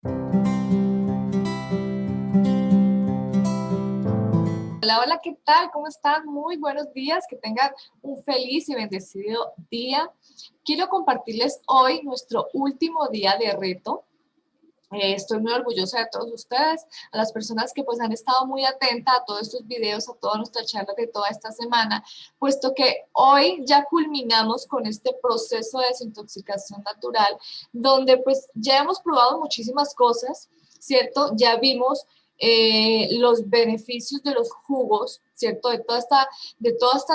Hola, hola, ¿qué tal? ¿Cómo están? Muy buenos días, que tengan un feliz y bendecido día. Quiero compartirles hoy nuestro último día de reto. Estoy muy orgullosa de todos ustedes, a las personas que pues han estado muy atentas a todos estos videos, a todas nuestras charlas de toda esta semana, puesto que hoy ya culminamos con este proceso de desintoxicación natural, donde pues ya hemos probado muchísimas cosas, ¿cierto? Ya vimos los beneficios de los jugos, ¿cierto? De toda esta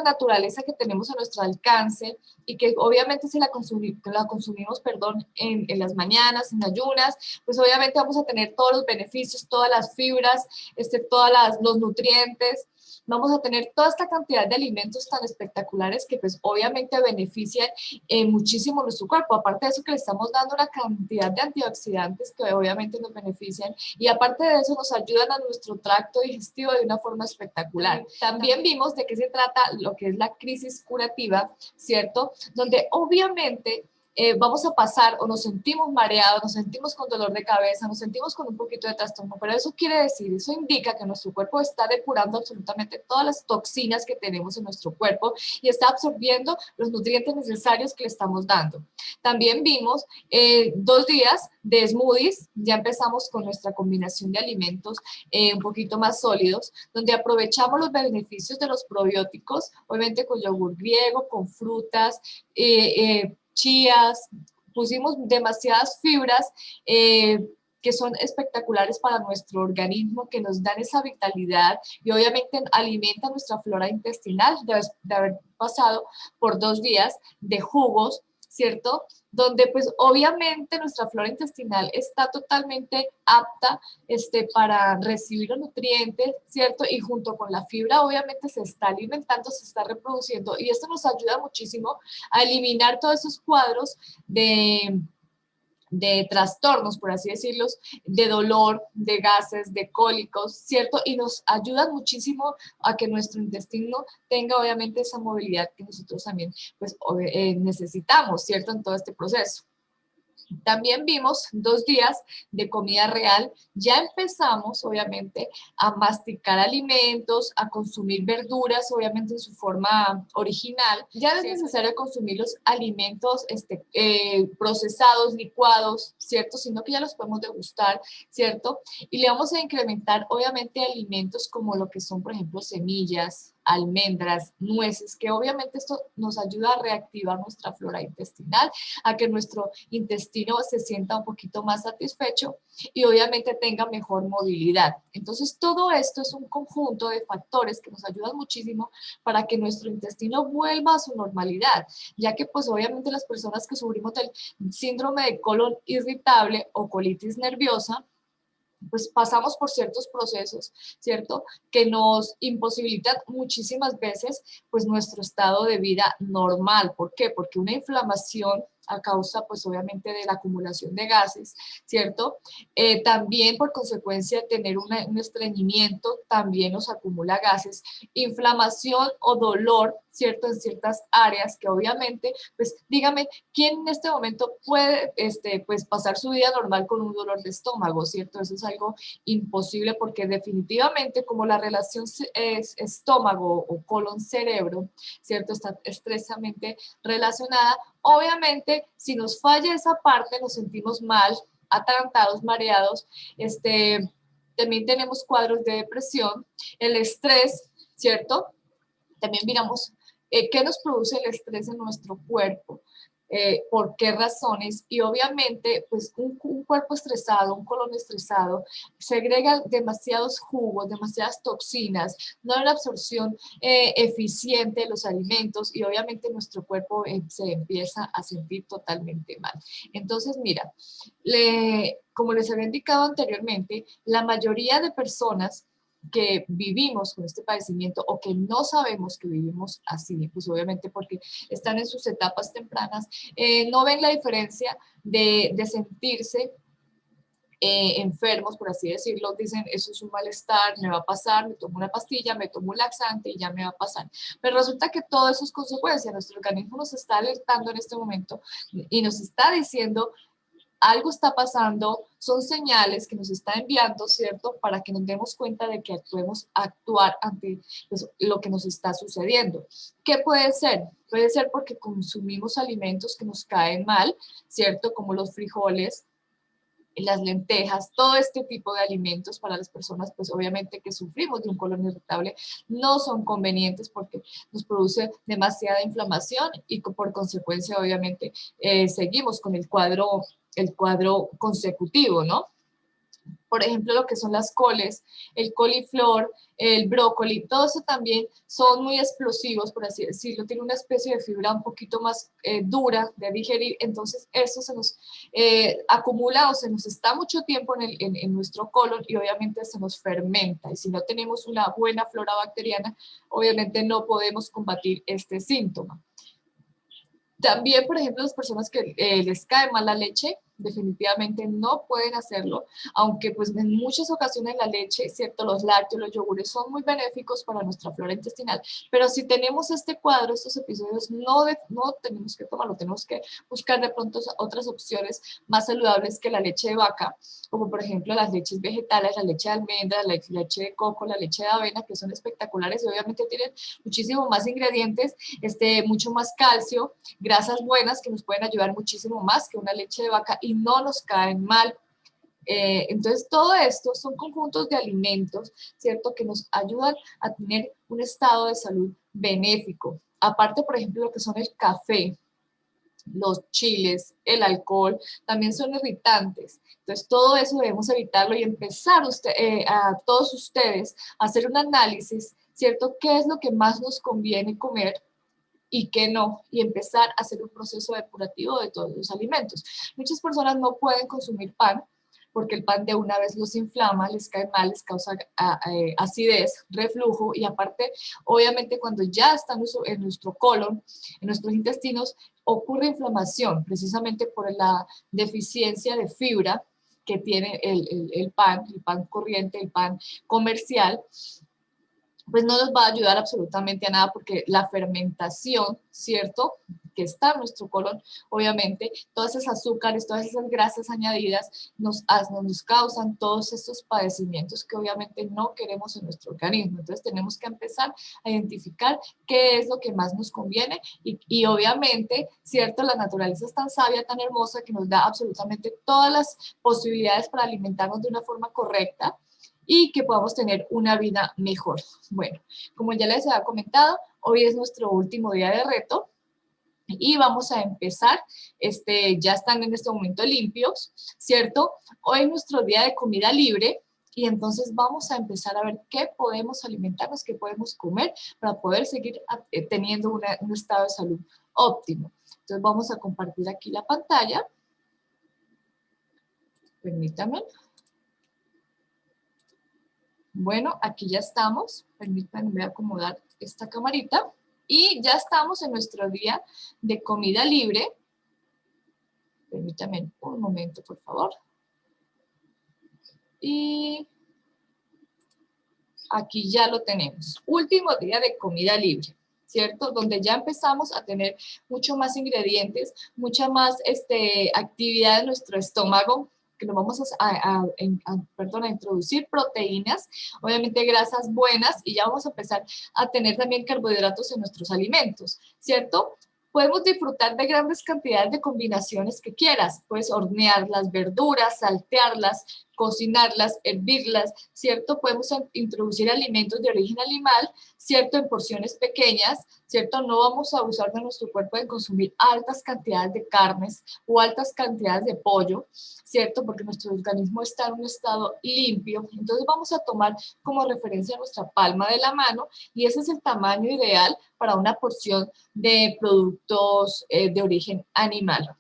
naturaleza que tenemos a nuestro alcance y que obviamente si la consumimos, perdón, en las mañanas, en ayunas, pues obviamente vamos a tener todos los beneficios, todas las fibras, los nutrientes, vamos a tener toda esta cantidad de alimentos tan espectaculares que pues obviamente benefician muchísimo nuestro cuerpo. Aparte de eso que le estamos dando una cantidad de antioxidantes que obviamente nos benefician y aparte de eso nos ayudan a nuestro tracto digestivo de una forma espectacular. También vimos de qué se trata lo que es la crisis curativa, ¿cierto? Donde obviamente vamos a pasar o nos sentimos mareados, nos sentimos con dolor de cabeza, nos sentimos con un poquito de trastorno, pero eso quiere decir, eso indica que nuestro cuerpo está depurando absolutamente todas las toxinas que tenemos en nuestro cuerpo y está absorbiendo los nutrientes necesarios que le estamos dando. También vimos 2 días de smoothies, ya empezamos con nuestra combinación de alimentos un poquito más sólidos, donde aprovechamos los beneficios de los probióticos, obviamente con yogur griego, con frutas, chías, pusimos demasiadas fibras que son espectaculares para nuestro organismo, que nos dan esa vitalidad y obviamente alimentan nuestra flora intestinal de haber pasado por 2 días de jugos, ¿cierto? Donde pues obviamente nuestra flora intestinal está totalmente apta para recibir los nutrientes, ¿cierto? Y junto con la fibra obviamente se está alimentando, se está reproduciendo y esto nos ayuda muchísimo a eliminar todos esos cuadros de trastornos, por así decirlo, de dolor, de gases, de cólicos, ¿cierto? Y nos ayudan muchísimo a que nuestro intestino tenga obviamente esa movilidad que nosotros también pues, necesitamos, ¿cierto? En todo este proceso. También vimos 2 días de comida real. Ya empezamos, obviamente, a masticar alimentos, a consumir verduras, obviamente en su forma original. Ya no es necesario consumir los alimentos procesados, licuados, ¿cierto? Sino que ya los podemos degustar, ¿cierto? Y le vamos a incrementar, obviamente, alimentos como lo que son, por ejemplo, semillas, almendras, nueces, que obviamente esto nos ayuda a reactivar nuestra flora intestinal, a que nuestro intestino se sienta un poquito más satisfecho y obviamente tenga mejor movilidad. Entonces todo esto es un conjunto de factores que nos ayudan muchísimo para que nuestro intestino vuelva a su normalidad, ya que pues obviamente las personas que sufrimos del síndrome de colon irritable o colitis nerviosa, pues pasamos por ciertos procesos, ¿cierto? Que nos imposibilitan muchísimas veces pues nuestro estado de vida normal. ¿Por qué? Porque una inflamación a causa pues obviamente de la acumulación de gases, ¿cierto? También por consecuencia de tener un estreñimiento también nos acumula gases, inflamación o dolor, ¿cierto? En ciertas áreas que obviamente, pues dígame, ¿quién en este momento puede pues pasar su vida normal con un dolor de estómago, ¿cierto? Eso es algo imposible porque definitivamente como la relación es estómago o colon-cerebro, ¿cierto? Está estrechamente relacionada. Obviamente, si nos falla esa parte, nos sentimos mal, atarantados, mareados, también tenemos cuadros de depresión, el estrés, ¿cierto? También miramos qué nos produce el estrés en nuestro cuerpo, por qué razones, y obviamente pues un cuerpo estresado, un colon estresado, segrega demasiados jugos, demasiadas toxinas, no hay una absorción eficiente de los alimentos y obviamente nuestro cuerpo se empieza a sentir totalmente mal. Entonces mira, como les había indicado anteriormente, la mayoría de personas que vivimos con este padecimiento o que no sabemos que vivimos así, pues obviamente porque están en sus etapas tempranas, no ven la diferencia de sentirse enfermos, por así decirlo, dicen, eso es un malestar, me va a pasar, me tomo una pastilla, me tomo un laxante y ya me va a pasar. Pero resulta que todo eso es consecuencia, nuestro organismo nos está alertando en este momento y nos está diciendo algo está pasando, son señales que nos está enviando, ¿cierto? Para que nos demos cuenta de que actuemos, actuar ante pues, lo que nos está sucediendo. ¿Qué puede ser? Puede ser porque consumimos alimentos que nos caen mal, ¿cierto? Como los frijoles, las lentejas, todo este tipo de alimentos para las personas, pues obviamente que sufrimos de un colon irritable, no son convenientes porque nos produce demasiada inflamación y por consecuencia, obviamente, seguimos con el cuadro consecutivo, ¿no? Por ejemplo, lo que son las coles, el coliflor, el brócoli, todo eso también son muy explosivos, por así decirlo, tiene una especie de fibra un poquito más dura de digerir, entonces eso se nos acumula o se nos está mucho tiempo en nuestro colon y obviamente se nos fermenta, y si no tenemos una buena flora bacteriana, obviamente no podemos combatir este síntoma. También, por ejemplo, las personas que les cae mal la leche, definitivamente no pueden hacerlo, aunque pues en muchas ocasiones la leche, cierto, los lácteos, los yogures son muy benéficos para nuestra flora intestinal, pero si tenemos este cuadro, estos episodios, no tenemos que tomarlo, tenemos que buscar de pronto otras opciones más saludables que la leche de vaca, como por ejemplo las leches vegetales, la leche de almendra, la leche de coco, la leche de avena, que son espectaculares y obviamente tienen muchísimo más ingredientes, mucho más calcio, grasas buenas que nos pueden ayudar muchísimo más que una leche de vaca y no nos caen mal. Entonces, todo esto son conjuntos de alimentos, ¿cierto?, que nos ayudan a tener un estado de salud benéfico. Aparte, por ejemplo, lo que son el café, los chiles, el alcohol, también son irritantes. Entonces, todo eso debemos evitarlo y empezar a todos ustedes a hacer un análisis, ¿cierto?, qué es lo que más nos conviene comer y qué no, y empezar a hacer un proceso depurativo de todos los alimentos. Muchas personas no pueden consumir pan porque el pan de una vez los inflama, les cae mal, les causa acidez, reflujo, y aparte, obviamente, cuando ya está en nuestro colon, en nuestros intestinos, ocurre inflamación, precisamente por la deficiencia de fibra que tiene el pan corriente, el pan comercial, pues no nos va a ayudar absolutamente a nada porque la fermentación, ¿cierto?, que está en nuestro colon, obviamente, todos esos azúcares, todas esas grasas añadidas nos causan todos estos padecimientos que obviamente no queremos en nuestro organismo. Entonces tenemos que empezar a identificar qué es lo que más nos conviene y obviamente, ¿cierto?, la naturaleza es tan sabia, tan hermosa que nos da absolutamente todas las posibilidades para alimentarnos de una forma correcta y que podamos tener una vida mejor. Bueno, como ya les había comentado, hoy es nuestro último día de reto y vamos a empezar, ya están en este momento limpios, ¿cierto? Hoy es nuestro día de comida libre y entonces vamos a empezar a ver qué podemos alimentarnos, qué podemos comer para poder seguir teniendo un estado de salud óptimo. Entonces vamos a compartir aquí la pantalla. Permítanme. Bueno, aquí ya estamos. Permítanme, voy a acomodar esta camarita. Y ya estamos en nuestro día de comida libre. Permítanme un momento, por favor. Y aquí ya lo tenemos. Último día de comida libre, ¿cierto? Donde ya empezamos a tener mucho más ingredientes, mucha más actividad en nuestro estómago, que nos vamos a introducir proteínas, obviamente grasas buenas, y ya vamos a empezar a tener también carbohidratos en nuestros alimentos, ¿cierto? Podemos disfrutar de grandes cantidades de combinaciones que quieras. Puedes hornear las verduras, saltearlas, cocinarlas, hervirlas, ¿cierto? Podemos introducir alimentos de origen animal, ¿cierto? En porciones pequeñas, ¿cierto? No vamos a abusar de nuestro cuerpo en consumir altas cantidades de carnes o altas cantidades de pollo, ¿cierto? Porque nuestro organismo está en un estado limpio. Entonces vamos a tomar como referencia nuestra palma de la mano y ese es el tamaño ideal para una porción de productos de origen animal.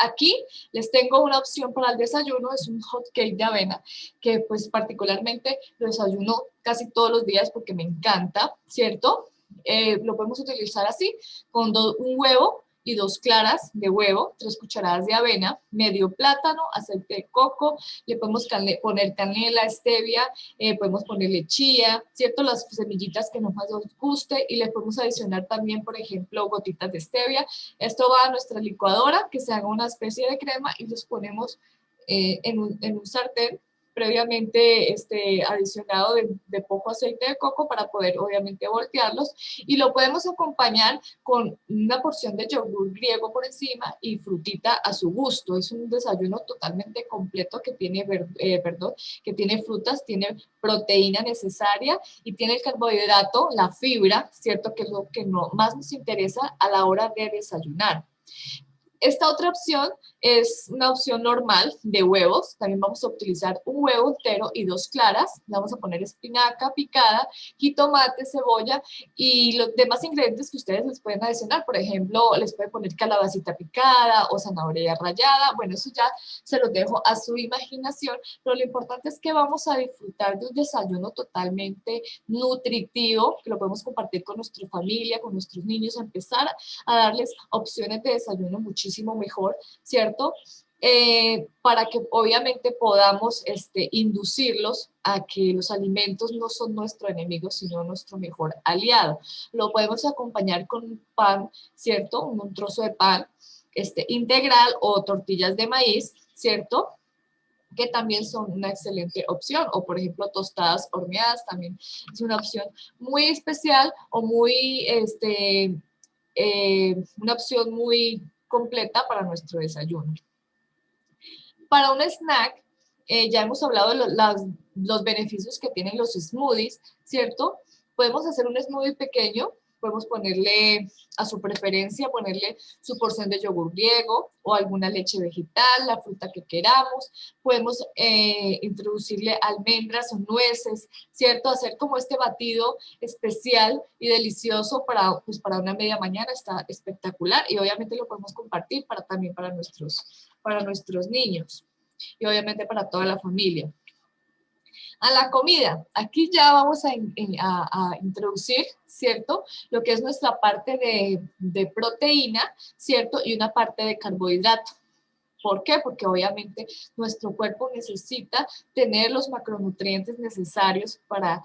Aquí les tengo una opción para el desayuno, es un hot cake de avena, que pues particularmente lo desayuno casi todos los días porque me encanta, ¿cierto? Lo podemos utilizar así, con un huevo, y 2 claras de huevo, 3 cucharadas de avena, medio plátano, aceite de coco, le podemos poner canela, stevia, podemos ponerle chía, ¿cierto? Las semillitas que nos más nos guste y le podemos adicionar también, por ejemplo, gotitas de stevia. Esto va a nuestra licuadora, que se haga una especie de crema y los ponemos en un sartén previamente adicionado de poco aceite de coco para poder obviamente voltearlos y lo podemos acompañar con una porción de yogur griego por encima y frutita a su gusto. Es un desayuno totalmente completo que tiene, que tiene frutas, tiene proteína necesaria y tiene el carbohidrato, la fibra, ¿cierto? Que es lo que más nos interesa a la hora de desayunar. Esta otra opción es una opción normal de huevos. También vamos a utilizar un huevo entero y 2 claras. Le vamos a poner espinaca picada, jitomate, cebolla y los demás ingredientes que ustedes les pueden adicionar. Por ejemplo, les pueden poner calabacita picada o zanahoria rallada. Bueno, eso ya se los dejo a su imaginación, pero lo importante es que vamos a disfrutar de un desayuno totalmente nutritivo, que lo podemos compartir con nuestra familia, con nuestros niños, empezar a darles opciones de desayuno muchísimo mejor, ¿cierto? Para que obviamente podamos inducirlos a que los alimentos no son nuestro enemigo, sino nuestro mejor aliado. Lo podemos acompañar con un pan, ¿cierto? Un trozo de pan integral o tortillas de maíz, ¿cierto? Que también son una excelente opción, o por ejemplo tostadas horneadas también es una opción muy especial o muy, una opción muy completa para nuestro desayuno. Para un snack, ya hemos hablado de los beneficios que tienen los smoothies, ¿cierto? Podemos hacer un smoothie pequeño, podemos ponerle a su preferencia, ponerle su porción de yogur griego o alguna leche vegetal, la fruta que queramos, podemos introducirle almendras o nueces, ¿cierto? Hacer como este batido especial y delicioso pues para una media mañana, está espectacular y obviamente lo podemos compartir también para nuestros niños y obviamente para toda la familia. A la comida, aquí ya vamos a introducir, ¿cierto? Lo que es nuestra parte de proteína, ¿cierto? Y una parte de carbohidrato. ¿Por qué? Porque obviamente nuestro cuerpo necesita tener los macronutrientes necesarios para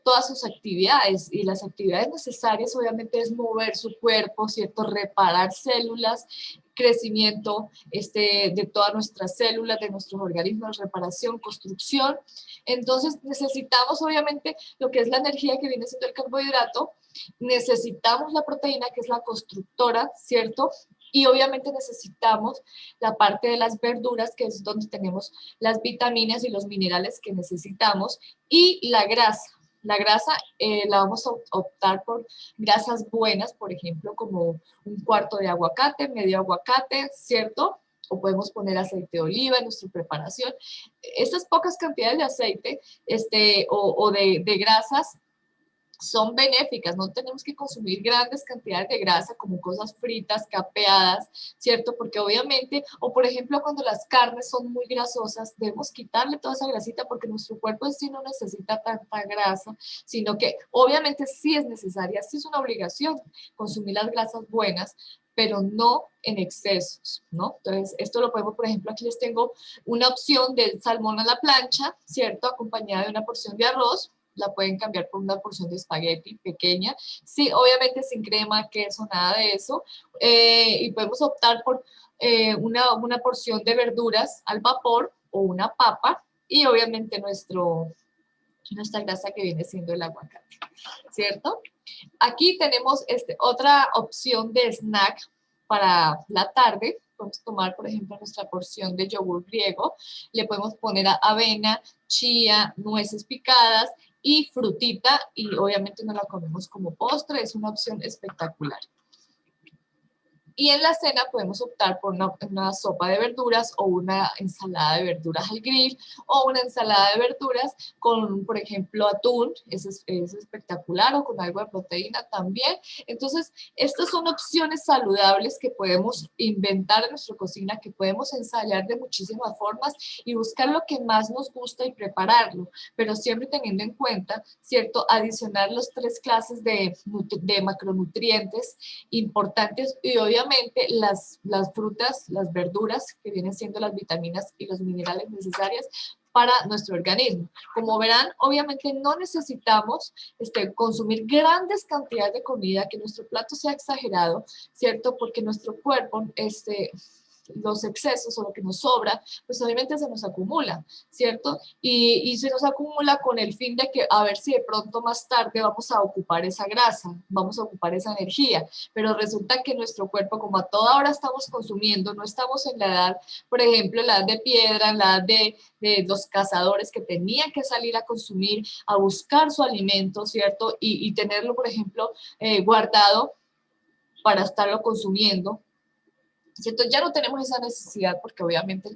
todas sus actividades y las actividades necesarias obviamente es mover su cuerpo, ¿cierto? Reparar células, crecimiento de todas nuestras células, de nuestros organismos, reparación, construcción. Entonces necesitamos obviamente lo que es la energía que viene siendo el carbohidrato, necesitamos la proteína que es la constructora, ¿cierto? Y obviamente necesitamos la parte de las verduras, que es donde tenemos las vitaminas y los minerales que necesitamos, y la grasa. La grasa la vamos a optar por grasas buenas, por ejemplo, como un cuarto de aguacate, medio aguacate, ¿cierto? O podemos poner aceite de oliva en nuestra preparación. Estas pocas cantidades de aceite o de grasas son benéficas, no tenemos que consumir grandes cantidades de grasa como cosas fritas, capeadas, ¿cierto? Porque obviamente, o por ejemplo cuando las carnes son muy grasosas, debemos quitarle toda esa grasita porque nuestro cuerpo en sí no necesita tanta grasa, sino que obviamente sí es necesaria, sí es una obligación consumir las grasas buenas, pero no en excesos, ¿no? Entonces, esto lo podemos, por ejemplo, aquí les tengo una opción del salmón a la plancha, ¿cierto? Acompañada de una porción de arroz, la pueden cambiar por una porción de espagueti pequeña, sí, obviamente sin crema, queso, nada de eso, y podemos optar por una porción de verduras al vapor o una papa, y obviamente nuestra grasa que viene siendo el aguacate, ¿cierto? Aquí tenemos otra opción de snack para la tarde. Podemos tomar, por ejemplo, nuestra porción de yogur griego. Le podemos poner avena, chía, nueces picadas y frutita. Y obviamente no la comemos como postre. Es una opción espectacular. Y en la cena podemos optar por una sopa de verduras o una ensalada de verduras al grill o una ensalada de verduras con, por ejemplo, atún, es espectacular, o con algo de proteína también. Entonces, estas son opciones saludables que podemos inventar en nuestra cocina, que podemos ensayar de muchísimas formas y buscar lo que más nos gusta y prepararlo, pero siempre teniendo en cuenta, ¿cierto?, adicionar las 3 clases de macronutrientes importantes y obviamente las frutas, las verduras, que vienen siendo las vitaminas y los minerales necesarias para nuestro organismo. Como verán, obviamente no necesitamos consumir grandes cantidades de comida, que nuestro plato sea exagerado, ¿cierto? Porque nuestro cuerpo, los excesos o lo que nos sobra, pues obviamente se nos acumula, ¿cierto? Y se nos acumula con el fin de que a ver si de pronto más tarde vamos a ocupar esa grasa, vamos a ocupar esa energía, pero resulta que nuestro cuerpo, como a toda hora estamos consumiendo, no estamos en la edad, por ejemplo, en la edad de piedra, en la edad de los cazadores que tenían que salir a consumir, a buscar su alimento, ¿cierto? Y tenerlo, por ejemplo, guardado para estarlo consumiendo, ¿cierto? Ya no tenemos esa necesidad porque obviamente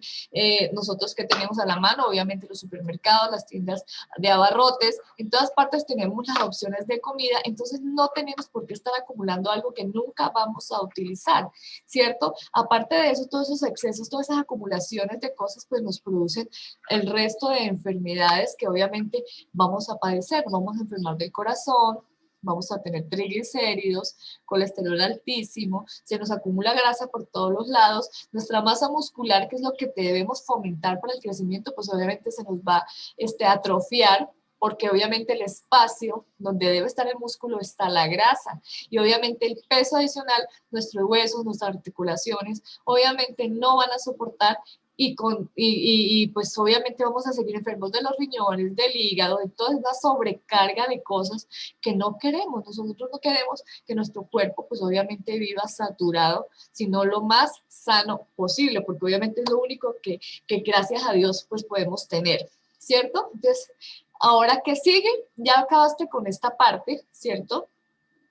nosotros que tenemos a la mano, obviamente los supermercados, las tiendas de abarrotes, en todas partes tenemos las opciones de comida, entonces no tenemos por qué estar acumulando algo que nunca vamos a utilizar, ¿cierto? Aparte de eso, todos esos excesos, todas esas acumulaciones de cosas, pues nos producen el resto de enfermedades que obviamente vamos a padecer, nos vamos a enfermar del corazón, vamos a tener triglicéridos, colesterol altísimo, se nos acumula grasa por todos los lados, nuestra masa muscular, que es lo que debemos fomentar para el crecimiento, pues obviamente se nos va a atrofiar, porque obviamente el espacio donde debe estar el músculo está la grasa, y obviamente el peso adicional, nuestros huesos, nuestras articulaciones, obviamente no van a soportar, y pues obviamente vamos a seguir enfermos de los riñones, del hígado, de toda esa sobrecarga de cosas que no queremos. Nosotros no queremos que nuestro cuerpo pues obviamente viva saturado, sino lo más sano posible, porque obviamente es lo único que gracias a Dios pues podemos tener, ¿cierto? Entonces, ahora que sigue, ya acabaste con esta parte, ¿cierto?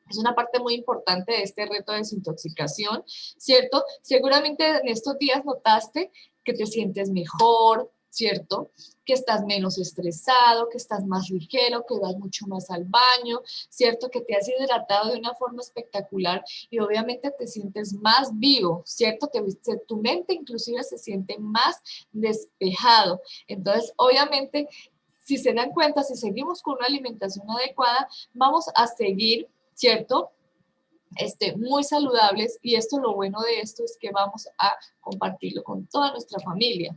Es una parte muy importante de este reto de desintoxicación, ¿cierto? Seguramente en estos días notaste que te sientes mejor, ¿cierto? Que estás menos estresado, que estás más ligero, que vas mucho más al baño, ¿cierto? Que te has hidratado de una forma espectacular y obviamente te sientes más vivo, ¿cierto? Tu mente inclusive se siente más despejado. Entonces, obviamente, si se dan cuenta, si seguimos con una alimentación adecuada, vamos a seguir, ¿cierto? Muy saludables, y esto, lo bueno de esto es que vamos a compartirlo con toda nuestra familia.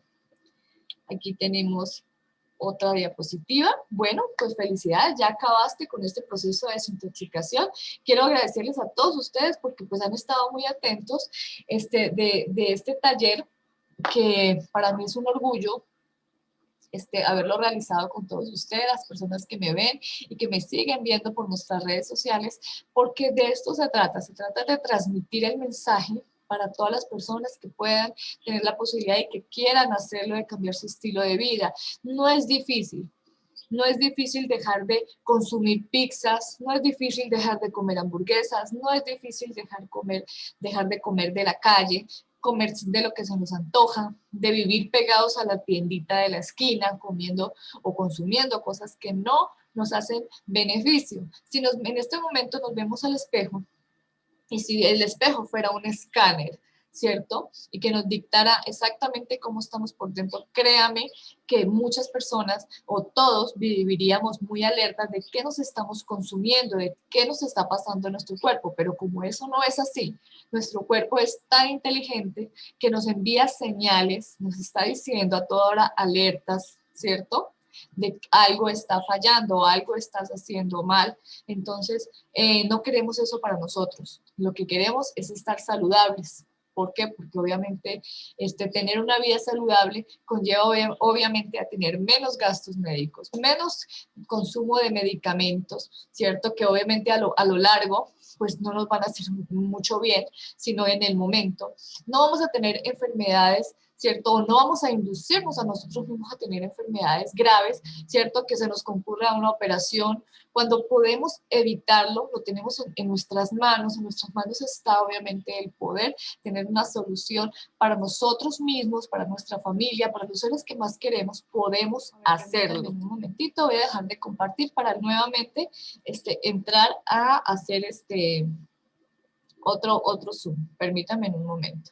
Aquí tenemos otra diapositiva. Bueno, pues felicidades, ya acabaste con este proceso de desintoxicación. Quiero agradecerles a todos ustedes porque pues han estado muy atentos de este taller, que para mí es un orgullo haberlo realizado con todos ustedes, las personas que me ven y que me siguen viendo por nuestras redes sociales, porque de esto se trata de transmitir el mensaje para todas las personas que puedan tener la posibilidad y que quieran hacerlo, de cambiar su estilo de vida. No es difícil. No es difícil dejar de consumir pizzas, no es difícil dejar de comer hamburguesas, no es difícil dejar de comer de la calle, comer de lo que se nos antoja, de vivir pegados a la tiendita de la esquina, comiendo o consumiendo cosas que no nos hacen beneficio. Si en este momento nos vemos al espejo, y si el espejo fuera un escáner, ¿cierto? Y que nos dictara exactamente cómo estamos por dentro, créame que muchas personas o todos viviríamos muy alertas de qué nos estamos consumiendo, de qué nos está pasando en nuestro cuerpo, pero como eso no es así, nuestro cuerpo es tan inteligente que nos envía señales, nos está diciendo a toda hora alertas, ¿cierto? De que algo está fallando, algo estás haciendo mal. Entonces, no queremos eso para nosotros. Lo que queremos es estar saludables. ¿Por qué? Porque obviamente tener una vida saludable conlleva obviamente a tener menos gastos médicos, menos consumo de medicamentos, ¿cierto? Que obviamente a lo largo pues no nos van a hacer mucho bien, sino en el momento. No vamos a tener enfermedades ¿cierto? O no vamos a inducirnos a nosotros mismos a tener enfermedades graves, ¿cierto? Que se nos concurra una operación. Cuando podemos evitarlo, lo tenemos en nuestras manos está obviamente el poder tener una solución para nosotros mismos, para nuestra familia, para los seres que más queremos, podemos hacerlo. En un momentito voy a dejar de compartir para nuevamente entrar a hacer otro Zoom. Permítanme en un momento.